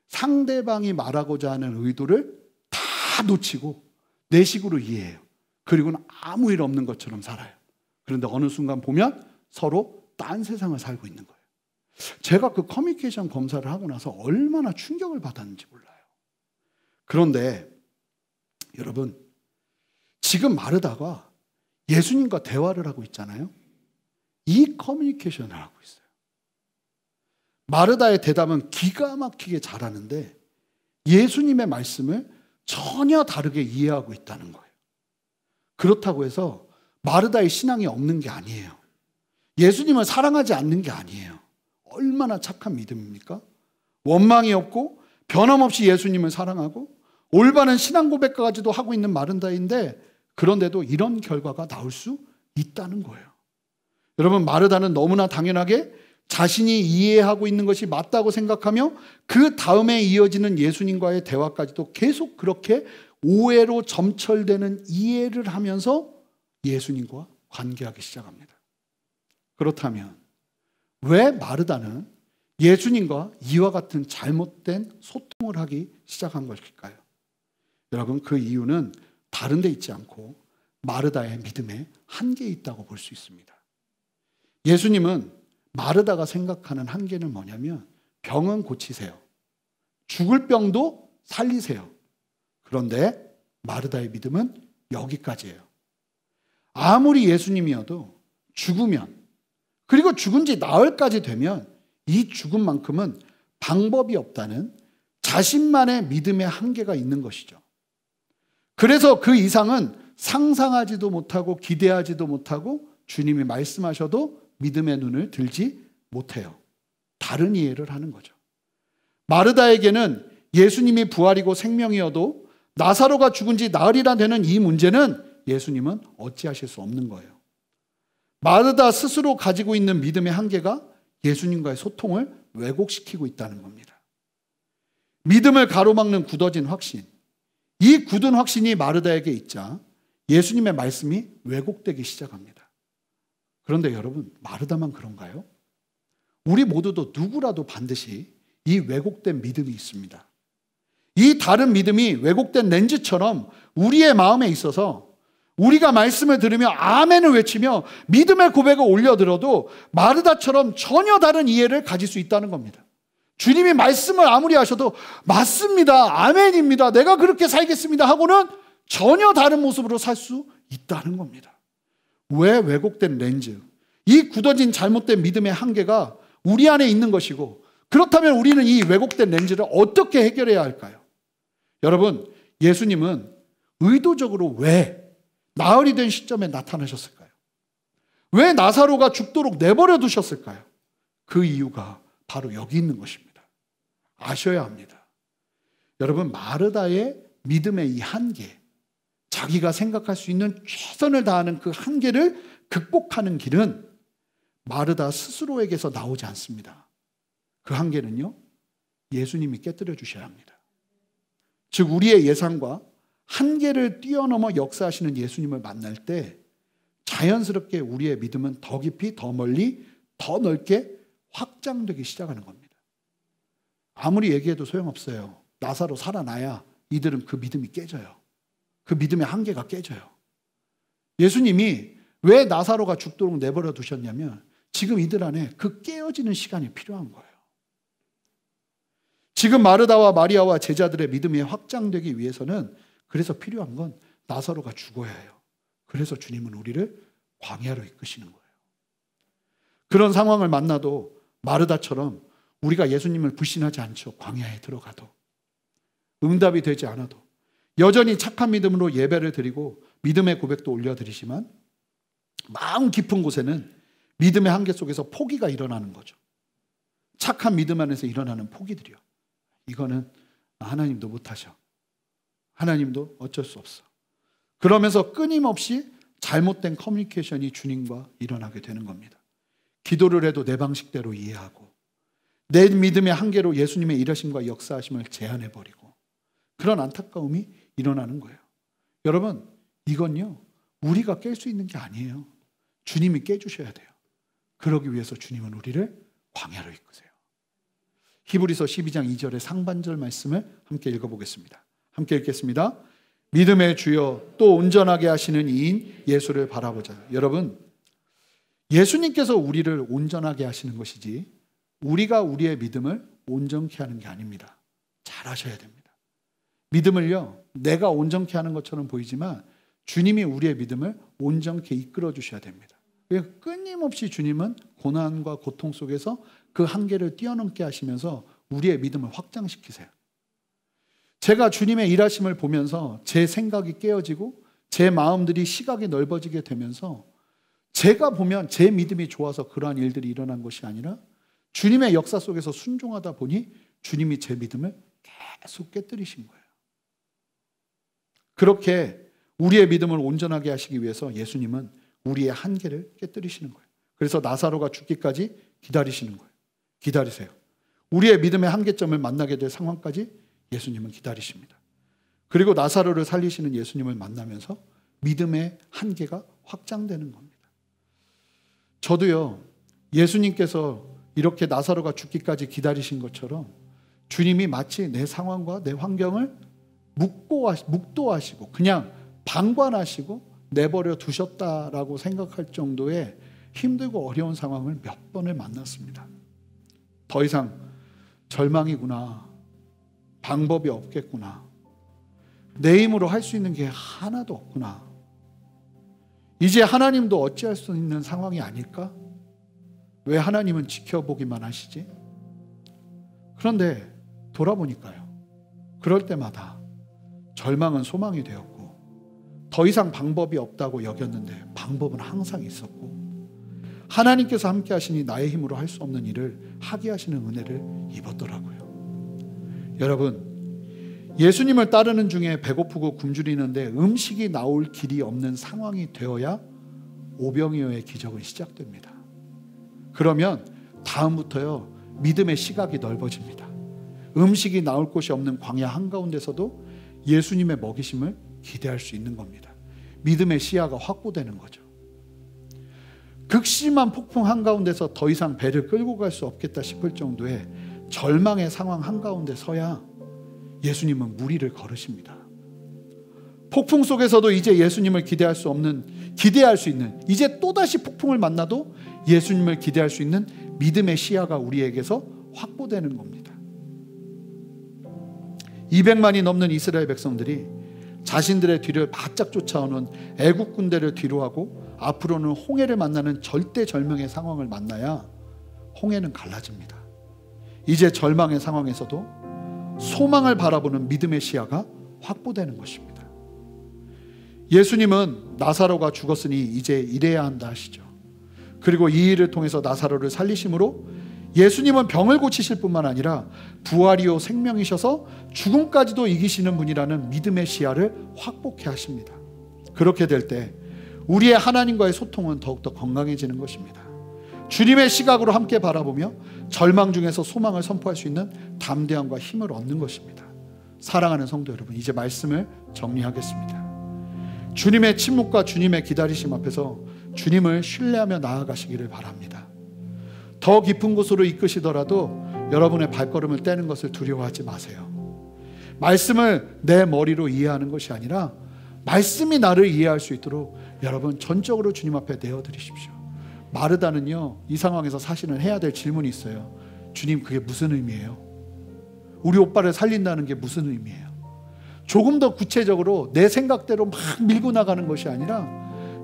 상대방이 말하고자 하는 의도를 다 놓치고 내 식으로 이해해요. 그리고는 아무 일 없는 것처럼 살아요. 그런데 어느 순간 보면 서로 딴 세상을 살고 있는 거예요. 제가 그 커뮤니케이션 검사를 하고 나서 얼마나 충격을 받았는지 몰라요. 그런데 여러분, 지금 마르다가 예수님과 대화를 하고 있잖아요. 이 커뮤니케이션을 하고 있어요. 마르다의 대답은 기가 막히게 잘하는데 예수님의 말씀을 전혀 다르게 이해하고 있다는 거예요. 그렇다고 해서 마르다의 신앙이 없는 게 아니에요. 예수님을 사랑하지 않는 게 아니에요. 얼마나 착한 믿음입니까? 원망이 없고 변함없이 예수님을 사랑하고 올바른 신앙 고백까지도 하고 있는 마르다인데 그런데도 이런 결과가 나올 수 있다는 거예요. 여러분, 마르다는 너무나 당연하게 자신이 이해하고 있는 것이 맞다고 생각하며 그 다음에 이어지는 예수님과의 대화까지도 계속 그렇게 오해로 점철되는 이해를 하면서 예수님과 관계하기 시작합니다. 그렇다면 왜 마르다는 예수님과 이와 같은 잘못된 소통을 하기 시작한 것일까요? 여러분, 그 이유는 다른 데 있지 않고 마르다의 믿음에 한계에 있다고 볼 수 있습니다. 예수님은 마르다가 생각하는 한계는 뭐냐면 병은 고치세요. 죽을 병도 살리세요. 그런데 마르다의 믿음은 여기까지예요. 아무리 예수님이어도 죽으면, 그리고 죽은 지 나흘까지 되면 이 죽음만큼은 방법이 없다는 자신만의 믿음의 한계가 있는 것이죠. 그래서 그 이상은 상상하지도 못하고 기대하지도 못하고 주님이 말씀하셔도 믿음의 눈을 들지 못해요. 다른 이해를 하는 거죠. 마르다에게는 예수님이 부활이고 생명이어도 나사로가 죽은 지 나흘이나 되는 이 문제는 예수님은 어찌하실 수 없는 거예요. 마르다 스스로 가지고 있는 믿음의 한계가 예수님과의 소통을 왜곡시키고 있다는 겁니다. 믿음을 가로막는 굳어진 확신, 이 굳은 확신이 마르다에게 있자 예수님의 말씀이 왜곡되기 시작합니다. 그런데 여러분, 마르다만 그런가요? 우리 모두도 누구라도 반드시 이 왜곡된 믿음이 있습니다. 이 다른 믿음이 왜곡된 렌즈처럼 우리의 마음에 있어서 우리가 말씀을 들으며 아멘을 외치며 믿음의 고백을 올려들어도 마르다처럼 전혀 다른 이해를 가질 수 있다는 겁니다. 주님이 말씀을 아무리 하셔도 맞습니다, 아멘입니다, 내가 그렇게 살겠습니다 하고는 전혀 다른 모습으로 살 수 있다는 겁니다. 왜 왜곡된 렌즈, 이 굳어진 잘못된 믿음의 한계가 우리 안에 있는 것이고, 그렇다면 우리는 이 왜곡된 렌즈를 어떻게 해결해야 할까요? 여러분, 예수님은 의도적으로 왜 나흘이 된 시점에 나타나셨을까요? 왜 나사로가 죽도록 내버려 두셨을까요? 그 이유가 바로 여기 있는 것입니다. 아셔야 합니다. 여러분, 마르다의 믿음의 이 한계, 자기가 생각할 수 있는 최선을 다하는 그 한계를 극복하는 길은 마르다 스스로에게서 나오지 않습니다. 그 한계는요, 예수님이 깨뜨려 주셔야 합니다. 즉, 우리의 예상과 한계를 뛰어넘어 역사하시는 예수님을 만날 때 자연스럽게 우리의 믿음은 더 깊이, 더 멀리, 더 넓게 확장되기 시작하는 겁니다. 아무리 얘기해도 소용없어요. 나사로 살아나야 이들은 그 믿음이 깨져요. 그 믿음의 한계가 깨져요. 예수님이 왜 나사로가 죽도록 내버려 두셨냐면 지금 이들 안에 그 깨어지는 시간이 필요한 거예요. 지금 마르다와 마리아와 제자들의 믿음이 확장되기 위해서는 그래서 필요한 건 나사로가 죽어야 해요. 그래서 주님은 우리를 광야로 이끄시는 거예요. 그런 상황을 만나도 마르다처럼 우리가 예수님을 불신하지 않죠. 광야에 들어가도 응답이 되지 않아도 여전히 착한 믿음으로 예배를 드리고 믿음의 고백도 올려드리지만 마음 깊은 곳에는 믿음의 한계 속에서 포기가 일어나는 거죠. 착한 믿음 안에서 일어나는 포기들이요. 이거는 하나님도 못하셔. 하나님도 어쩔 수 없어. 그러면서 끊임없이 잘못된 커뮤니케이션이 주님과 일어나게 되는 겁니다. 기도를 해도 내 방식대로 이해하고 내 믿음의 한계로 예수님의 일하심과 역사하심을 제한해버리고 그런 안타까움이 일어나는 거예요. 여러분, 이건요 우리가 깰 수 있는 게 아니에요. 주님이 깨주셔야 돼요. 그러기 위해서 주님은 우리를 광야로 이끄세요. 히브리서 12장 2절의 상반절 말씀을 함께 읽어보겠습니다. 함께 읽겠습니다. 믿음의 주여 또 온전하게 하시는 이인 예수를 바라보자. 여러분, 예수님께서 우리를 온전하게 하시는 것이지 우리가 우리의 믿음을 온전케 하는 게 아닙니다. 잘 하셔야 됩니다. 믿음을요 내가 온전케 하는 것처럼 보이지만 주님이 우리의 믿음을 온전케 이끌어 주셔야 됩니다. 끊임없이 주님은 고난과 고통 속에서 그 한계를 뛰어넘게 하시면서 우리의 믿음을 확장시키세요. 제가 주님의 일하심을 보면서 제 생각이 깨어지고 제 마음들이 시각이 넓어지게 되면서 제가 보면 제 믿음이 좋아서 그러한 일들이 일어난 것이 아니라 주님의 역사 속에서 순종하다 보니 주님이 제 믿음을 계속 깨뜨리신 거예요. 그렇게 우리의 믿음을 온전하게 하시기 위해서 예수님은 우리의 한계를 깨뜨리시는 거예요. 그래서 나사로가 죽기까지 기다리시는 거예요. 기다리세요. 우리의 믿음의 한계점을 만나게 될 상황까지 예수님은 기다리십니다. 그리고 나사로를 살리시는 예수님을 만나면서 믿음의 한계가 확장되는 겁니다. 저도요, 예수님께서 이렇게 나사로가 죽기까지 기다리신 것처럼 주님이 마치 내 상황과 내 환경을 묵도하시고 그냥 방관하시고 내버려 두셨다라고 생각할 정도의 힘들고 어려운 상황을 몇 번을 만났습니다. 더 이상 절망이구나, 방법이 없겠구나, 내 힘으로 할 수 있는 게 하나도 없구나, 이제 하나님도 어찌할 수 있는 상황이 아닐까? 왜 하나님은 지켜보기만 하시지? 그런데 돌아보니까요, 그럴 때마다 절망은 소망이 되었고 더 이상 방법이 없다고 여겼는데 방법은 항상 있었고 하나님께서 함께 하시니 나의 힘으로 할 수 없는 일을 하게 하시는 은혜를 입었더라고요. 여러분, 예수님을 따르는 중에 배고프고 굶주리는데 음식이 나올 길이 없는 상황이 되어야 오병이어의 기적은 시작됩니다. 그러면 다음부터요 믿음의 시각이 넓어집니다. 음식이 나올 곳이 없는 광야 한가운데서도 예수님의 먹이심을 기대할 수 있는 겁니다. 믿음의 시야가 확보되는 거죠. 극심한 폭풍 한가운데서 더 이상 배를 끌고 갈 수 없겠다 싶을 정도의 절망의 상황 한가운데 서야 예수님은 무리를 걸으십니다. 폭풍 속에서도 이제 예수님을 기대할 수 있는, 이제 또다시 폭풍을 만나도 예수님을 기대할 수 있는 믿음의 시야가 우리에게서 확보되는 겁니다. 200만이 넘는 이스라엘 백성들이 자신들의 뒤를 바짝 쫓아오는 애국 군대를 뒤로하고 앞으로는 홍해를 만나는 절대절명의 상황을 만나야 홍해는 갈라집니다. 이제 절망의 상황에서도 소망을 바라보는 믿음의 시야가 확보되는 것입니다. 예수님은 나사로가 죽었으니 이제 일해야 한다 하시죠. 그리고 이 일을 통해서 나사로를 살리심으로 예수님은 병을 고치실 뿐만 아니라 부활이요 생명이셔서 죽음까지도 이기시는 분이라는 믿음의 시야를 확보케 하십니다. 그렇게 될 때 우리의 하나님과의 소통은 더욱더 건강해지는 것입니다. 주님의 시각으로 함께 바라보며 절망 중에서 소망을 선포할 수 있는 담대함과 힘을 얻는 것입니다. 사랑하는 성도 여러분, 이제 말씀을 정리하겠습니다. 주님의 침묵과 주님의 기다리심 앞에서 주님을 신뢰하며 나아가시기를 바랍니다. 더 깊은 곳으로 이끄시더라도 여러분의 발걸음을 떼는 것을 두려워하지 마세요. 말씀을 내 머리로 이해하는 것이 아니라 말씀이 나를 이해할 수 있도록 여러분 전적으로 주님 앞에 내어드리십시오. 마르다는요, 이 상황에서 사실은 해야 될 질문이 있어요. 주님, 그게 무슨 의미예요? 우리 오빠를 살린다는 게 무슨 의미예요? 조금 더 구체적으로 내 생각대로 막 밀고 나가는 것이 아니라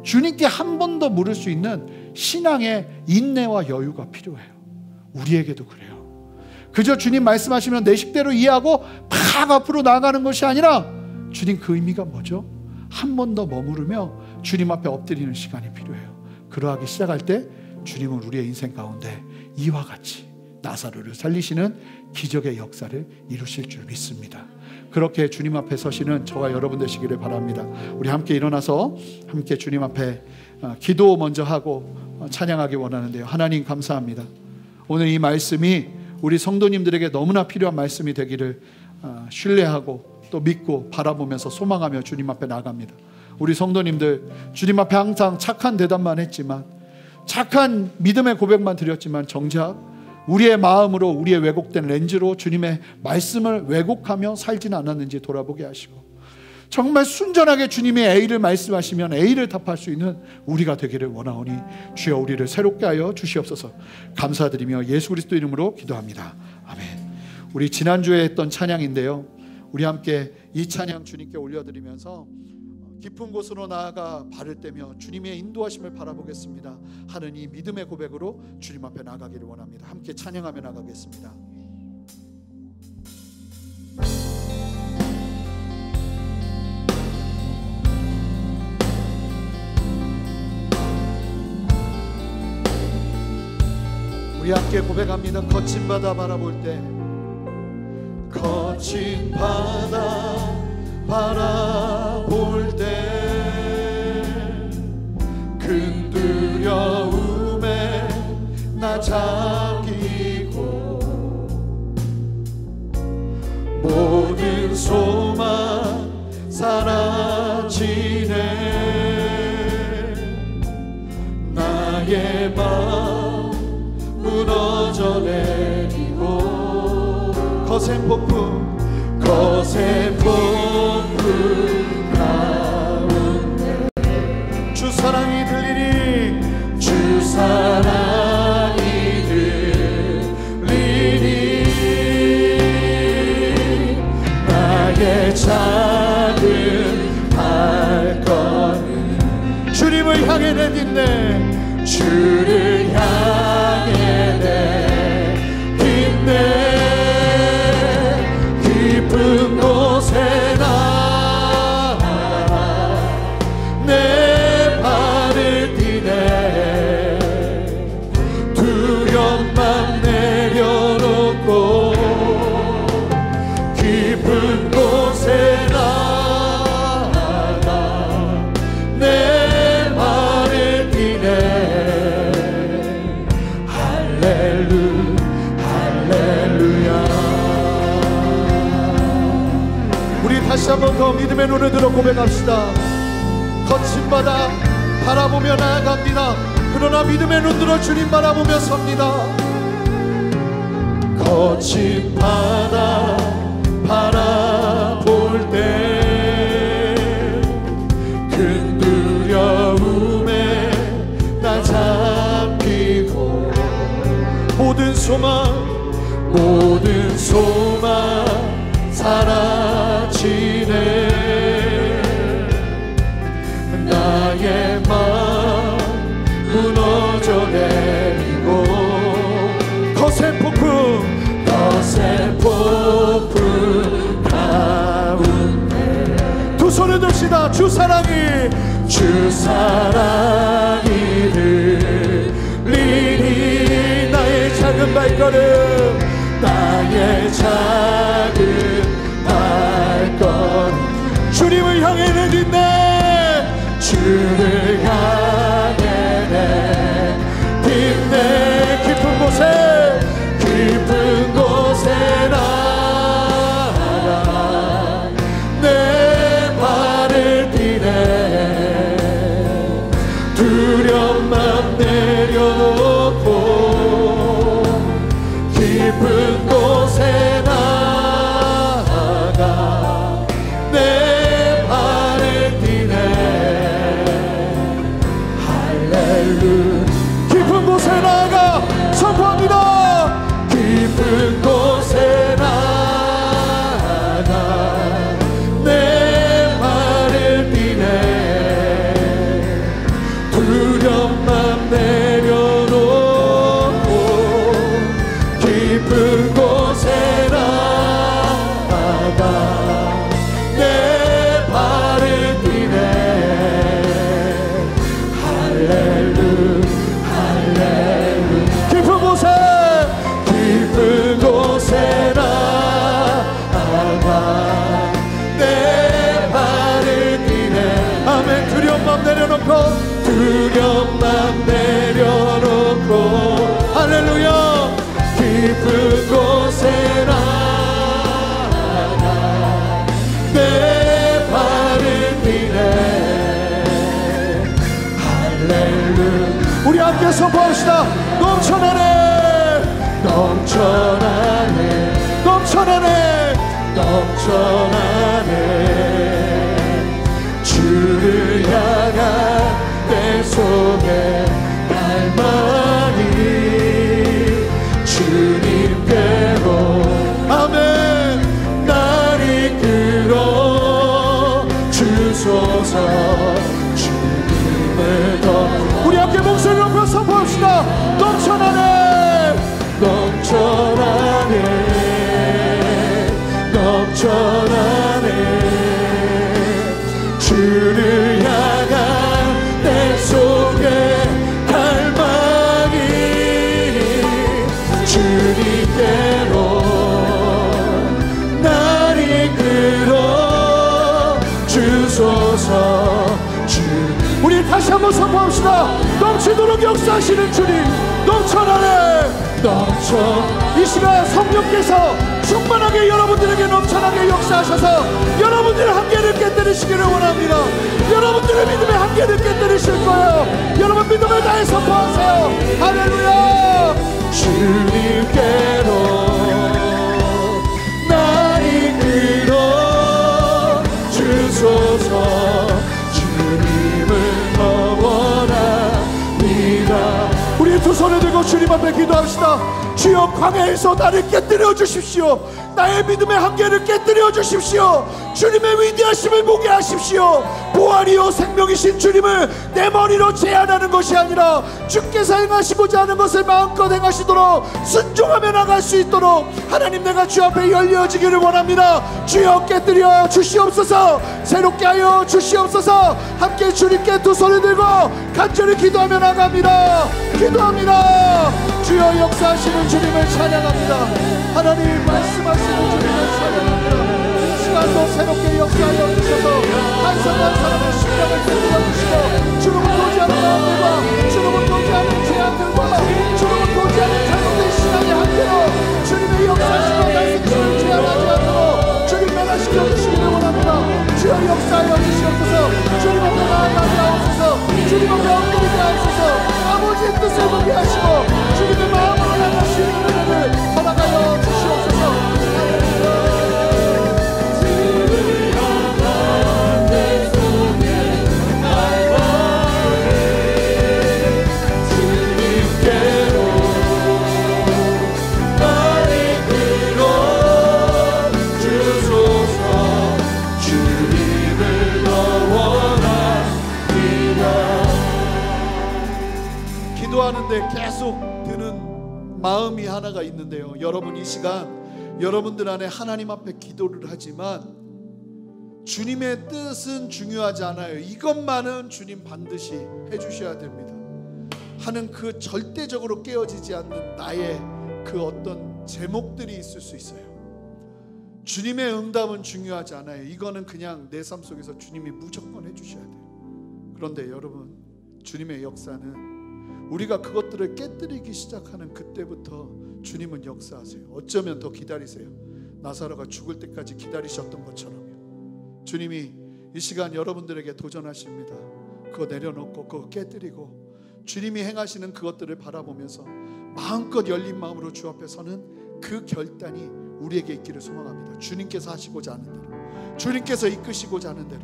주님께 한 번 더 물을 수 있는 신앙의 인내와 여유가 필요해요. 우리에게도 그래요. 그저 주님 말씀하시면 내 식대로 이해하고 막 앞으로 나아가는 것이 아니라 주님, 그 의미가 뭐죠? 한 번 더 머무르며 주님 앞에 엎드리는 시간이 필요해요. 그러하기 시작할 때 주님은 우리의 인생 가운데 이와 같이 나사로를 살리시는 기적의 역사를 이루실 줄 믿습니다. 그렇게 주님 앞에 서시는 저와 여러분 되시기를 바랍니다. 우리 함께 일어나서 함께 주님 앞에 기도 먼저 하고 찬양하기 원하는데요. 하나님 감사합니다. 오늘 이 말씀이 우리 성도님들에게 너무나 필요한 말씀이 되기를 신뢰하고 또 믿고 바라보면서 소망하며 주님 앞에 나갑니다. 우리 성도님들 주님 앞에 항상 착한 대답만 했지만, 착한 믿음의 고백만 드렸지만 정작 우리의 마음으로, 우리의 왜곡된 렌즈로 주님의 말씀을 왜곡하며 살지는 않았는지 돌아보게 하시고, 정말 순전하게 주님이 A를 말씀하시면 A를 답할 수 있는 우리가 되기를 원하오니 주여 우리를 새롭게 하여 주시옵소서. 감사드리며 예수 그리스도 이름으로 기도합니다. 아멘. 우리 지난주에 했던 찬양인데요, 우리 함께 이 찬양 주님께 올려드리면서 깊은 곳으로 나아가 발을 떼며 주님의 인도하심을 바라보겠습니다 하는 이 믿음의 고백으로 주님 앞에 나가기를 원합니다. 함께 찬양하며 나가겠습니다. 우리 함께 고백합니다. 거친 바다 바라볼 때, 거친 바다 바라볼 때 큰 두려움에 나 잠기고 모든 소망 사라지네. 나의 마음 무너져 내리고 거센 폭풍 가운데 주 사랑이 들리니, 주 사랑이 들리니 나의 작은 발걸음 주님을 향해 내딛네. 주를 향해 내딛네. 깊은 곳에 나아가 내 발을 떼네. 두려움만 내려놓고 깊은 곳에 나아가 내 발을 떼네. 할렐루야. 다시 한 번 더 믿음의 눈을 들어 고백합시다. 거친 바다 바라보며 나아갑니다. 그러나 믿음의 눈 들어 주님 바라보며 섭니다. 거친 바다 바라볼 때 큰 두려움에 나 잠기고 모든 소망 사라지네. 나의 마음 무너져 내리고 거센 폭풍 가운데 두 손을 듭시다. 주 사랑이 들리니 나의 작은 발걸음, 나의 작은 발걸음 주님을 향해 내딛네. 주를 향해 내딛네. 깊은 곳에 나아가 내 발을 떼네. 두려움 함께 선포합시다. 넘쳐나네, 넘쳐나네, 넘쳐나네, 넘쳐나네. 주를 향한 내 속에 갈망이 주님께로 아멘. 날 이끌어 주소서. 주님을 더 우리 함께 목소리 높여 선포합시다. 넘쳐나네, 넘쳐나네, 넘쳐나네. 주를 향한 내 속에 갈망이 주님께로 날 이끌어 주소서. 우리 다시 한번 선포합시다. 넘치도록 역사하시는 주님, 넘쳐나네, 이 시간 성령께서 충만하게 여러분들에게 넘쳐나게 역사하셔서 여러분들의 한계를 깨뜨리시기를 원합니다. 여러분들의 믿음의 한계를 깨뜨리실 거예요. 여러분 믿음을 다해 선포하세요. 할렐루야. 주님께로 날 이끌어 주소서. 주님을 더 원합니다. 우리 두 손을 들고 주님 앞에 기도합시다. 주여, 광야에서 나를 깨뜨려 주십시오. 나의 믿음의 한계를 깨뜨려 주십시오. 주님의 위대하심을 보게 하십시오. 부활이요 생명이신 주님을 내 머리로 제한하는 것이 아니라 주께서 행하시고자 하는 것을 마음껏 행하시도록 순종하며 나갈 수 있도록 하나님, 내가 주 앞에 열려지기를 원합니다. 주여, 깨뜨려 주시옵소서. 새롭게 하여 주시옵소서. 함께 주님께 두 손을 들고 간절히 기도하며 나갑니다. 기도합니다. 주여, 역사하시는 주님을 찬양합니다. 하나님, 말씀하시는 주님을 찬양합니다. 이 시간도 새롭게 역사하여 주셔서 한성한 사람의 심령을 깨뜨려 주시고 주로부터 오지 않은 마음들과 주로부터 오지 않은 제안들과 주로부터 오지 않은 잘못된 신앙의 한계로 주님의 역사하시고 말씀하시는 제안하지 않도록 주님 변화시켜 주시기를 원합니다. 주여, 역사하여 주시옵소서. 주님 앞에 나아가게 하옵소서. 주님 앞에 엎드리게 하옵소서. 아버지의 뜻을 보게 하시고 주님의 마음으로 나갈 수 있는 은혜를 허락하여 주시옵소서. 기도하는데 계속 드는 마음이 하나가 있는데요. 여러분, 이 시간 여러분들 안에 하나님 앞에 기도를 하지만 주님의 뜻은 중요하지 않아요. 이것만은 주님 반드시 해주셔야 됩니다 하는 그 절대적으로 깨어지지 않는 나의 그 어떤 제목들이 있을 수 있어요. 주님의 응답은 중요하지 않아요. 이거는 그냥 내 삶 속에서 주님이 무조건 해주셔야 돼요. 그런데 여러분, 주님의 역사는 우리가 그것들을 깨뜨리기 시작하는 그때부터 주님은 역사하세요. 어쩌면 더 기다리세요. 나사로가 죽을 때까지 기다리셨던 것처럼요. 주님이 이 시간 여러분들에게 도전하십니다. 그거 내려놓고 그거 깨뜨리고 주님이 행하시는 그것들을 바라보면서 마음껏 열린 마음으로 주 앞에 서는 그 결단이 우리에게 있기를 소망합니다. 주님께서 하시고자 하는 대로, 주님께서 이끄시고자 하는 대로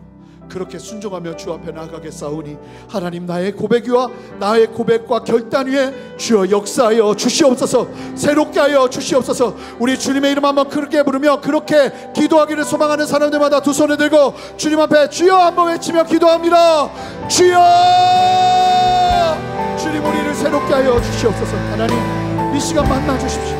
그렇게 순종하며 주 앞에 나아가겠사오니 하나님, 나의 고백과 나의 고백과 결단 위에 주여 역사하여 주시옵소서. 새롭게 하여 주시옵소서. 우리 주님의 이름 한번 그렇게 부르며 그렇게 기도하기를 소망하는 사람들마다 두 손을 들고 주님 앞에 주여 한번 외치며 기도합니다. 주여, 주님, 우리를 새롭게 하여 주시옵소서. 하나님, 이 시간 만나 주십시오.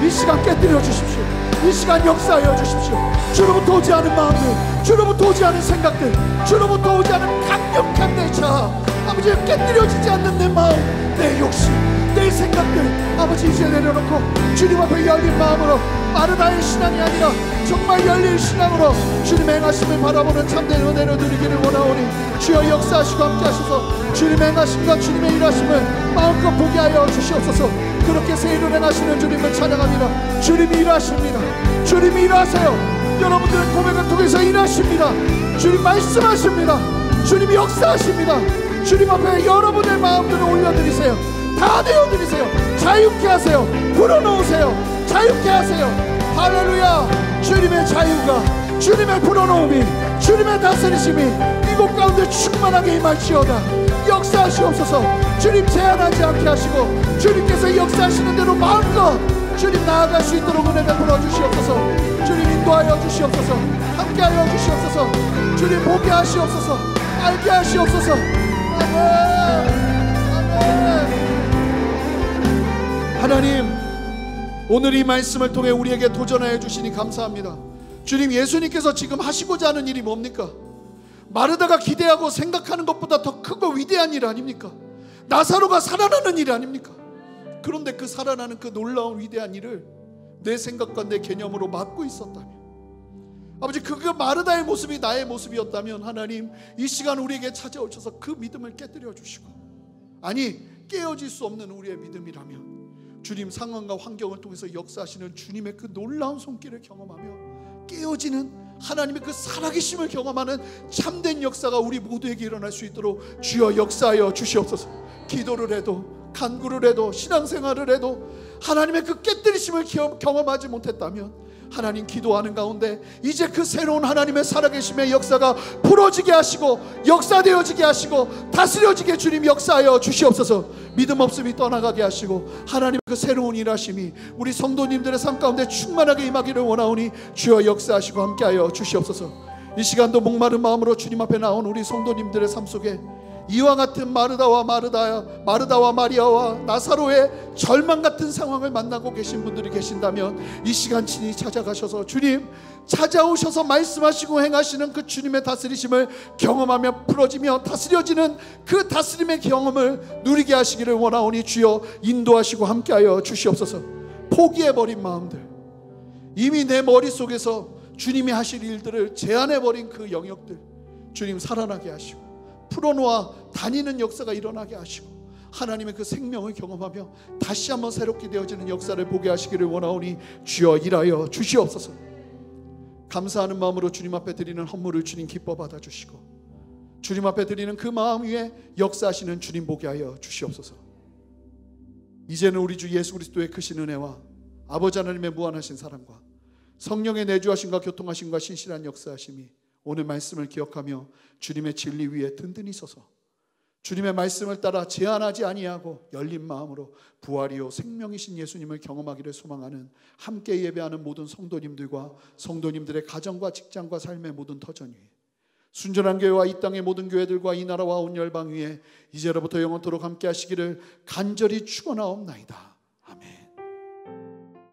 이 시간 깨뜨려 주십시오. 이 시간 역사하여 주십시오. 주로부터 오지 않은 마음들, 주로부터 오지 않은 생각들, 주로부터 오지 않은 강력한 내 자, 아버지, 깨뜨려지지 않는 내 마음, 내 욕심, 내 생각들, 아버지, 이제 내려놓고 주님 앞에 열린 마음으로 아르다의 신앙이 아니라 정말 열린 신앙으로 주님 행하심을 바라보는 참된 은혜를 누리기를 원하오니 주여 역사하시고 함께 하셔서 주님의 행하심과 주님의 일하심을 마음껏 보게 하여 주시옵소서. 그렇게 새 일을 행하시는 주님을 찬양합니다. 주님이 일하십니다. 주님이 일하세요. 여러분들의 고백을 통해서 일하십니다. 주님 말씀하십니다. 주님이 역사하십니다. 주님 앞에 여러분의 마음들을 올려드리세요. 다 내어드리세요. 자유케 하세요. 불어넣으세요. 자유케 하세요. 할렐루야. 주님의 자유가, 주님의 불어넣음이, 주님의 다스리심이 이곳 가운데 충만하게 임할지어다. 역사하시옵소서. 주님 제한하지 않게 하시고 주님께서 역사하시는 대로 마음껏 주님 나아갈 수 있도록 은혜 베풀어 주시옵소서. 주님 인도하여 주시옵소서. 함께하여 주시옵소서. 주님 보게 하시옵소서. 알게 하시옵소서. 아멘. 아멘. 하나님, 오늘 이 말씀을 통해 우리에게 도전하여 주시니 감사합니다. 주님, 예수님께서 지금 하시고자 하는 일이 뭡니까? 마르다가 기대하고 생각하는 것보다 더 크고 위대한 일 아닙니까? 나사로가 살아나는 일 아닙니까? 그런데 그 살아나는 그 놀라운 위대한 일을 내 생각과 내 개념으로 막고 있었다면, 아버지, 그 마르다의 모습이 나의 모습이었다면 하나님, 이 시간 우리에게 찾아오셔서 그 믿음을 깨뜨려 주시고, 아니 깨어질 수 없는 우리의 믿음이라면 주님 상황과 환경을 통해서 역사하시는 주님의 그 놀라운 손길을 경험하며 깨어지는 하나님의 그 살아계심을 경험하는 참된 역사가 우리 모두에게 일어날 수 있도록 주여 역사하여 주시옵소서. 기도를 해도 간구를 해도 신앙생활을 해도 하나님의 그 깨뜨리심을 경험하지 못했다면 하나님, 기도하는 가운데 이제 그 새로운 하나님의 살아계심의 역사가 풀어지게 하시고 역사되어지게 하시고 다스려지게 주님 역사하여 주시옵소서. 믿음 없음이 떠나가게 하시고 하나님의 그 새로운 일하심이 우리 성도님들의 삶 가운데 충만하게 임하기를 원하오니 주여 역사하시고 함께하여 주시옵소서. 이 시간도 목마른 마음으로 주님 앞에 나온 우리 성도님들의 삶 속에 이와 같은 마르다와 마리아와 나사로의 절망 같은 상황을 만나고 계신 분들이 계신다면 이 시간 친히 찾아가셔서 주님 찾아오셔서 말씀하시고 행하시는 그 주님의 다스리심을 경험하며 풀어지며 다스려지는 그 다스림의 경험을 누리게 하시기를 원하오니 주여 인도하시고 함께하여 주시옵소서. 포기해버린 마음들, 이미 내 머릿속에서 주님이 하실 일들을 제한해버린 그 영역들 주님 살아나게 하시고 풀어놓아 다니는 역사가 일어나게 하시고 하나님의 그 생명을 경험하며 다시 한번 새롭게 되어지는 역사를 보게 하시기를 원하오니 주여 일하여 주시옵소서. 감사하는 마음으로 주님 앞에 드리는 헌물을 주님 기뻐 받아주시고 주님 앞에 드리는 그 마음 위에 역사하시는 주님 보게 하여 주시옵소서. 이제는 우리 주 예수 그리스도의 크신 은혜와 아버지 하나님의 무한하신 사랑과 성령의 내주하심과 교통하심과 신실한 역사하심이 오늘 말씀을 기억하며 주님의 진리 위에 든든히 서서 주님의 말씀을 따라 제한하지 아니하고 열린 마음으로 부활이요 생명이신 예수님을 경험하기를 소망하는 함께 예배하는 모든 성도님들과 성도님들의 가정과 직장과 삶의 모든 터전 위에 순전한 교회와 이 땅의 모든 교회들과 이 나라와 온 열방 위에 이제로부터 영원토록 함께 하시기를 간절히 축원하옵나이다.